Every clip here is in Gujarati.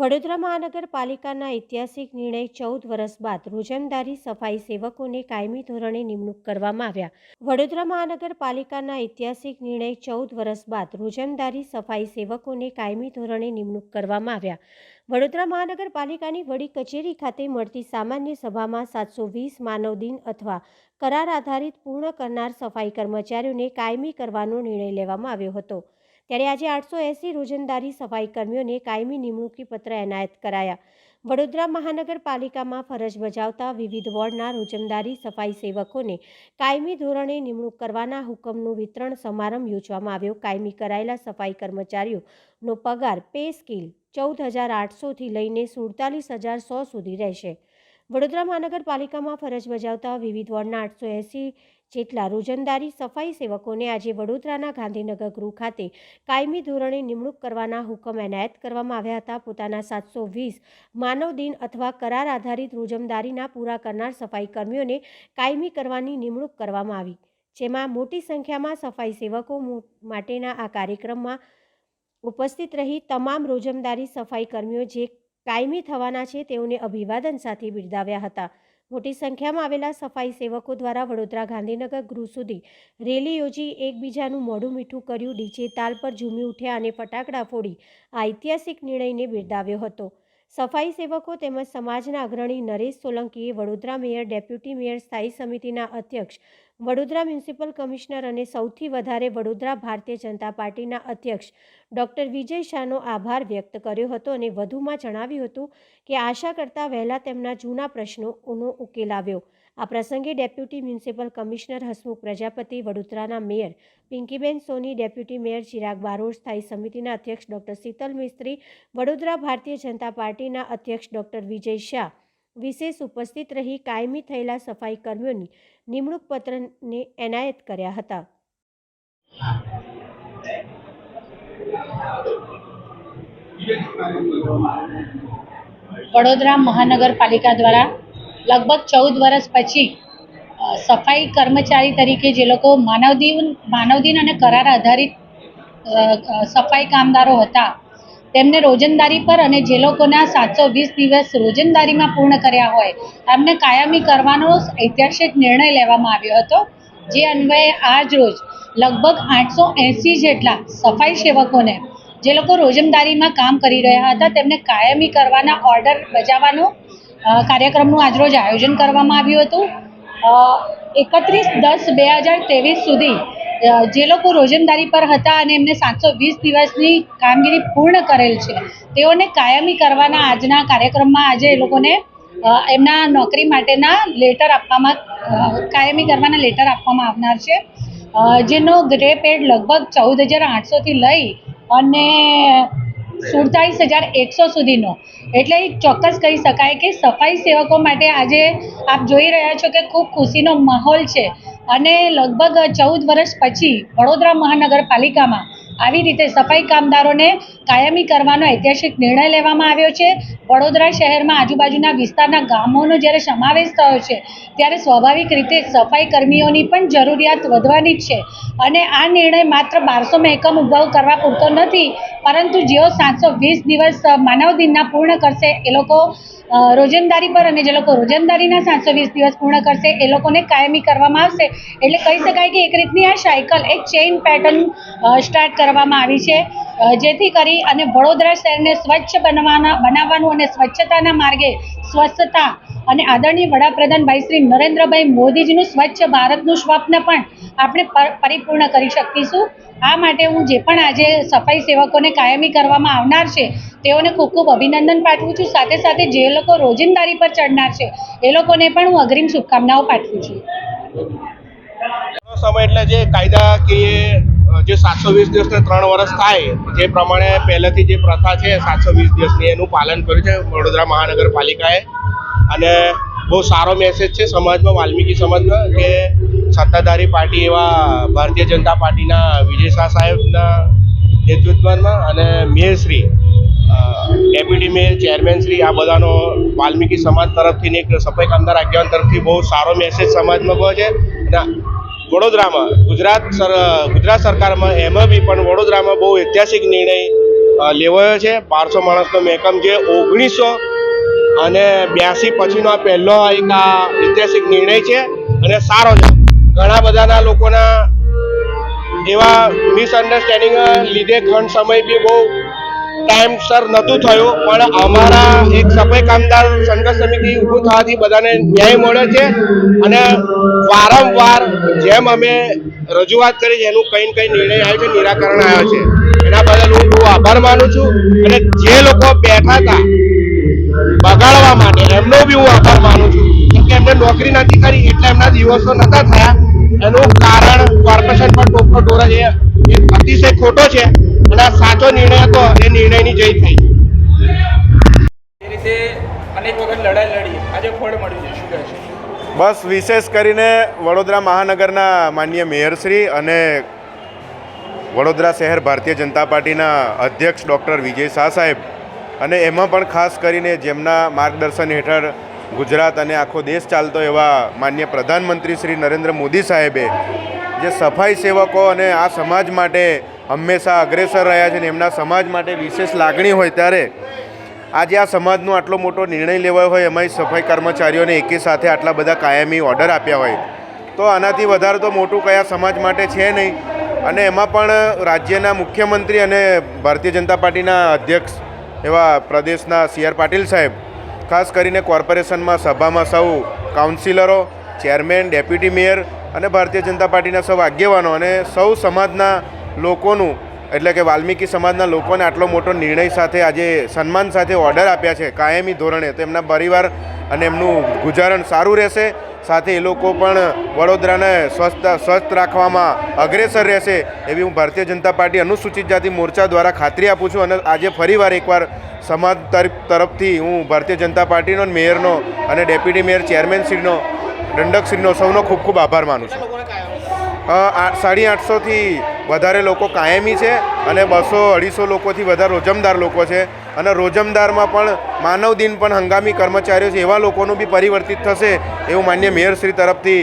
વડોદરા મહાનગરપાલિકાના ઐતિહાસિક નિર્ણય 14 વર્ષ બાદ રોજમદારી સફાઈ સેવકોને કાયમી ધોરણે નિમણૂક કરવામાં આવ્યા. વડોદરા મહાનગરપાલિકાના ઐતિહાસિક નિર્ણય 14 વર્ષ બાદ રોજમદારી સફાઈ સેવકોને કાયમી ધોરણે નિમણૂક કરવામાં આવ્યા. વડોદરા મહાનગરપાલિકાની વડી કચેરી ખાતે મળતી સામાન્ય સભામાં 720 માનવ દિન અથવા કરાર આધારિત પૂર્ણ કરનાર સફાઈ કર્મચારીઓને કાયમી કરવાનો નિર્ણય લેવામાં આવ્યો હતો. ત્યારે આજે 880 રોજંદારી સફાઈ કર્મીઓને કાયમી નિમણૂકી પત્ર એનાયત કરાયા. વડોદરા મહાનગરપાલિકામાં ફરજ બજાવતા વિવિધ વોર્ડના રોજમદારી સફાઈ સેવકોને કાયમી ધોરણે નિમણૂક કરવાના હુકમનું વિતરણ સમારંભ યોજવામાં આવ્યો. કાયમી કરાયેલા સફાઈ કર્મચારીઓનો પગાર પે સ્કેલ 14,800થી લઈને 47,100 સુધી રહેશે. વડોદરા મહાનગરપાલિકામાં ફરજ બજાવતા વિવિધ વોર્ડના 880 જેટલા રોજંદારી સફાઈ સેવકોને આજે વડોદરાના ગાંધીનગર ગૃહ ખાતે કાયમી ધોરણે નિમણૂક કરવાના હુકમ એનાયત કરવામાં આવ્યા હતા. પોતાના 720 માનવ દિન અથવા કરાર આધારિત રોજમદારીના પૂરા કરનાર સફાઈ કર્મીઓને કાયમી કરવાની નિમણૂક કરવામાં આવી, જેમાં મોટી સંખ્યામાં સફાઈ સેવકો માટેના આ કાર્યક્રમમાં ઉપસ્થિત રહી તમામ રોજમદારી સફાઈ કર્મીઓ જે કાયમી થવાના છે તેઓને અભિવાદન સાથે બિરદાવ્યા હતા. મોટી સંખ્યામાં આવેલા સફાઈ સેવકો દ્વારા વડોદરા ગાંધીનગર ગૃહ સુધી રેલી યોજી એકબીજાનું મોઢું મીઠું કર્યું, ડીજે તાલ પર ઝૂમી ઉઠ્યા અને ફટાકડા ફોડી આ ઐતિહાસિક નિર્ણયને બિરદાવ્યો હતો. સફાઈ સેવકો તેમજ સમાજના અગ્રણી નરેશ સોલંકીએ વડોદરા મેયર, ડેપ્યુટી મેયર, સ્થાયી સમિતિના અધ્યક્ષ, વડોદરા મ્યુનિસિપલ કમિશનર અને સૌથી વધારે વડોદરા ભારતીય જનતા પાર્ટીના અધ્યક્ષ ડૉક્ટર વિજય શાહનો આભાર વ્યક્ત કર્યો હતો અને વધુમાં જણાવ્યું હતું કે આશા કરતાં વહેલા તેમના જૂના પ્રશ્નોનો ઉકેલ આવ્યો. આ પ્રસંગે deputy municipal commissioner Hasmukh Prajapati, વડોદરાના મેયર પિંકીબેન સોની, ડેપ્યુટી મેયર ચિરાગ બારોટ, સ્થાયી સમિતિના અધ્યક્ષ ડૉક્ટર શીતલ મિસ્ત્રી, વડોદરા ભારતીય જનતા પાર્ટીના અધ્યક્ષ ડૉક્ટર વિજય શાહ વિશેષ ઉપસ્થિત રહી કાયમી થયેલા સફાઈ કર્મીઓની નિમણૂક પત્રને એનાયત કર્યા હતા. વડોદરા મહાનગરપાલિકા દ્વારા લગભગ 14 વર્ષ પછી સફાઈ કર્મચારી તરીકે જે લોકો માનવ દિન અને કરાર આધારિત સફાઈ કામદારો હતા તેમને રોજંદારી પર અને જે લોકોના 720 દિવસ રોજંદારીમાં પૂર્ણ કર્યા હોય એમને કાયમી કરવાનો ઐતિહાસિક નિર્ણય લેવામાં આવ્યો હતો. જે અન્વયે આજ રોજ લગભગ 880 જેટલા સફાઈ સેવકોને જે લોકો રોજમદારીમાં કામ કરી રહ્યા હતા તેમને કાયમી કરવાના ઓર્ડર બજાવવાનો કાર્યક્રમનું આજરોજ આયોજન કરવામાં આવ્યું હતું. 31/10/2023 સુધી જે લોકો રોજમદારી પર હતા અને એમને 720 દિવસની કામગીરી પૂર્ણ કરેલ છે તેઓને કાયમી કરવાના આજના કાર્યક્રમમાં આજે એ લોકોને એમના નોકરી માટેના લેટર આપવામાં કાયમી કરવાના લેટર આપવામાં આવનાર છે, જેનો ગ્રે પેડ લગભગ 14,800થી લઈ અને 47,100 સુધીનો, એટલે ચોક્કસ કહી શકાય કે સફાઈ સેવકો માટે આજે આપ જોઈ રહ્યા છો કે ખૂબ ખુશીનો માહોલ છે. અને લગભગ 14 વર્ષ પછી વડોદરા મહાનગરપાલિકામાં આવી રીતે સફાઈ કામદારોને કાયમી કરવાનો ઐતિહાસિક નિર્ણય લેવામાં આવ્યો છે. વડોદરા શહેરમાં આજુબાજુના વિસ્તારના ગામોનો જ્યારે સમાવેશ થયો છે ત્યારે સ્વાભાવિક રીતે સફાઈ કર્મીઓની પણ જરૂરિયાત વધવાની જ છે. અને આ નિર્ણય માત્ર 1200 એકમ ઊભા કરવા પૂરતો નથી, પરંતુ જેઓ 720 દિવસ માનવ દિનના પૂર્ણ કરશે એ લોકો રોજમદારી પર અને જે લોકો રોજમદારીના 720 દિવસ પૂર્ણ કરશે એ લોકોને કાયમી કરવામાં આવશે. એટલે કહી શકાય કે એક રીતની આ સાયકલ, એક ચેઇન પેટર્ન સ્ટાર્ટ કરવામાં આવી છે, જેથી કરી અને વડોદરા શહેરને સ્વચ્છ બનાવવાનું અને સ્વચ્છતાના માર્ગે સ્વચ્છતા અને આદરણીય વડાપ્રધાન ભાઈ શ્રી નરેન્દ્રભાઈ મોદીજીનું સ્વચ્છ ભારતનું સ્વપ્ન પણ આપણે પરિપૂર્ણ કરી શકીશું. આ માટે હું જે પણ આજે સફાઈ સેવકોને કાયમી કરવામાં આવનાર છે તેઓને ખૂબ ખૂબ અભિનંદન પાઠવું છું. સાથે સાથે જે લોકો રોજિંદારી પર ચડનાર છે એ લોકોને પણ હું અગ્રિમ શુભકામનાઓ પાઠવું છું. સમય એટલે જે કાયદાકીય જે 720 દિવસને 3 વર્ષ થાય જે પ્રમાણે પહેલેથી જે પ્રથા છે 720 દિવસની એનું પાલન કર્યું છે વડોદરા મહાનગરપાલિકાએ. અને બહુ સારો મેસેજ છે સમાજમાં, વાલ્મીકી સમાજમાં, કે સત્તાધારી પાર્ટી એવા ભારતીય જનતા પાર્ટીના વિજય શાહ સાહેબના નેતૃત્વમાં અને મેયરશ્રી, ડેપ્યુટી મેયર, ચેરમેનશ્રી, આ બધાનો વાલ્મીકી સમાજ તરફથી એક સફાઈ કામદાર આગેવાન તરફથી બહુ સારો મેસેજ સમાજમાં પહોંચે. અને વડોદરામાં ગુજરાત સરકારમાં એમાં બી પણ વડોદરામાં બહુ ઐતિહાસિક નિર્ણય લેવાયો છે. 1200 માણસનો મહેકમ જે 1982 પછીનો આ પહેલો એક આ ઐતિહાસિક નિર્ણય છે અને સારો છે. ઘણા બધાના લોકોના એવા મિસઅન્ડરસ્ટેન્ડિંગ લીધે ઘણ સમય બી બહુ ટાઈમસર નહોતું થયું, પણ અમારા એક સફાઈ કામદાર સંઘર્ષ સમિતિ ઊભું થવાથી બધાને ન્યાય મળ્યો છે અને વારંવાર જેમ અમે રજૂઆત કરી છે એનું કંઈ ને કંઈ નિર્ણય આવ્યો છે, નિરાકરણ આવ્યો છે. એના બદલ હું બહુ આભાર માનું છું અને જે લોકો બેઠા હતા બગાડવા માટે એમનો બી હું આભાર માનું છું, કેમ કે એમને નોકરી નથી કરી એટલે એમના દિવસો નહોતા થયા. એનું કારણ કોર્પોરેશન પર ટોપનો ટોર છે એ અતિશય ખોટો છે અને આ સાચો નિર્ણય હતો એ નિર્ણયની જય થઈ. એ રીતે અનેક વખત લડાઈ લડી, આજે ફળ મળ્યું છે, શું કહેશો? બસ વિશેષ કરીને વડોદરા મહાનગરના માનનીય મેયરશ્રી અને વડોદરા શહેર ભારતીય જનતા પાર્ટીના અધ્યક્ષ ડૉક્ટર વિજય શાહ સાહેબ, અને એમાં પણ ખાસ કરીને જેમના માર્ગદર્શન હેઠળ ગુજરાત અને આખો દેશ ચાલતો એવા માનનીય પ્રધાનમંત્રી શ્રી નરેન્દ્ર મોદી સાહેબે જે સફાઈ સેવકો અને આ સમાજ માટે હંમેશા અગ્રેસર રહ્યા છે ને એમના સમાજ માટે વિશેષ લાગણી હોય ત્યારે આજે આ સમાજનો આટલો મોટો નિર્ણય લેવાયો હોય, એમાંય સફાઈ કર્મચારીઓને એકી સાથે આટલા બધા કાયમી ઓર્ડર આપ્યા હોય, તો આનાથી વધારે તો મોટું કયા સમાજ માટે છે નહીં. અને એમાં પણ રાજ્યના મુખ્યમંત્રી અને ભારતીય જનતા પાર્ટીના અધ્યક્ષ એવા પ્રદેશના CR પાટીલ સાહેબ ખાસ કરીને કોર્પોરેશનમાં સભામાં સૌ કાઉન્સિલરો, ચેરમેન, ડેપ્યુટી મેયર અને ભારતીય જનતા પાર્ટીના સૌ આગેવાનો અને સૌ સમાજના લોકોનું એટલે કે વાલ્મીકી સમાજના લોકોને આટલો મોટો નિર્ણય સાથે આજે સન્માન સાથે ઓર્ડર આપ્યા છે કાયમી ધોરણે, તો એમના પરિવાર અને એમનું ગુજારણ સારું રહેશે, સાથે એ લોકો પણ વડોદરાને સ્વસ્થ રાખવામાં અગ્રેસર રહેશે એવી હું ભારતીય જનતા પાર્ટી અનુસૂચિત જાતિ મોરચા દ્વારા ખાતરી આપું છું. અને આજે ફરીવાર એકવાર સમાજ તરફથી હું ભારતીય જનતા પાર્ટીનો, મેયરનો અને ડેપ્યુટી મેયર, ચેરમેનશ્રીનો, દંડકશ્રીનો સૌનો ખૂબ ખૂબ આભાર માનું છું. 850થી વધારે લોકો કાયમી છે અને 200-250 લોકોથી વધારે રોજમદાર લોકો છે. અને રોજમદારમાં પણ માનવ દિન પણ હંગામી કર્મચારીઓ છે એવા લોકોનું બી પરિવર્તિત થશે એવું માન્ય મેયરશ્રી તરફથી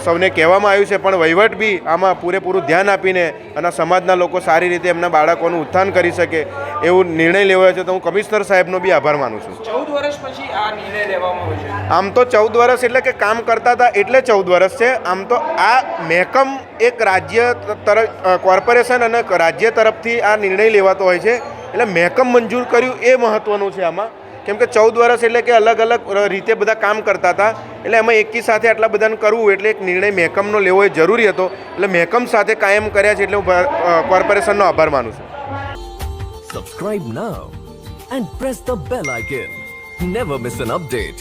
સૌને કહેવામાં આવ્યું છે. પણ વહીવટ બી આમાં પૂરેપૂરું ધ્યાન આપીને અને સમાજના લોકો સારી રીતે એમના બાળકોનું ઉત્થાન કરી શકે એવું નિર્ણય લેવાયો છે, તો હું કમિશનર સાહેબનો બી આભાર માનું છું. 14 વર્ષ પછી આ નિર્ણય લેવામાં આવ્યો છે. આમ તો 14 વર્ષ એટલે કે કામ કરતા હતા એટલે 14 વર્ષ છે. આમ તો આ મહેકમ એક રાજ્ય તરફ કોર્પોરેશન અને રાજ્ય તરફથી આ નિર્ણય લેવાતો હોય છે, એટલે મહેકમ મંજૂર કર્યું એ મહત્ત્વનું છે આમાં. કેમ કે 14 વર્ષ એટલે કે અલગ અલગ રીતે બધા કામ કરતા હતા, એટલે એમાં એકી સાથે આટલા બધાને કરવું એટલે એક નિર્ણય મહેકમનો લેવો એ જરૂરી હતો, એટલે મહેકમ સાથે કાયમ કર્યા છે, એટલે હું કોર્પોરેશનનો આભાર માનું છું. Subscribe now and press the bell icon. Never miss an update.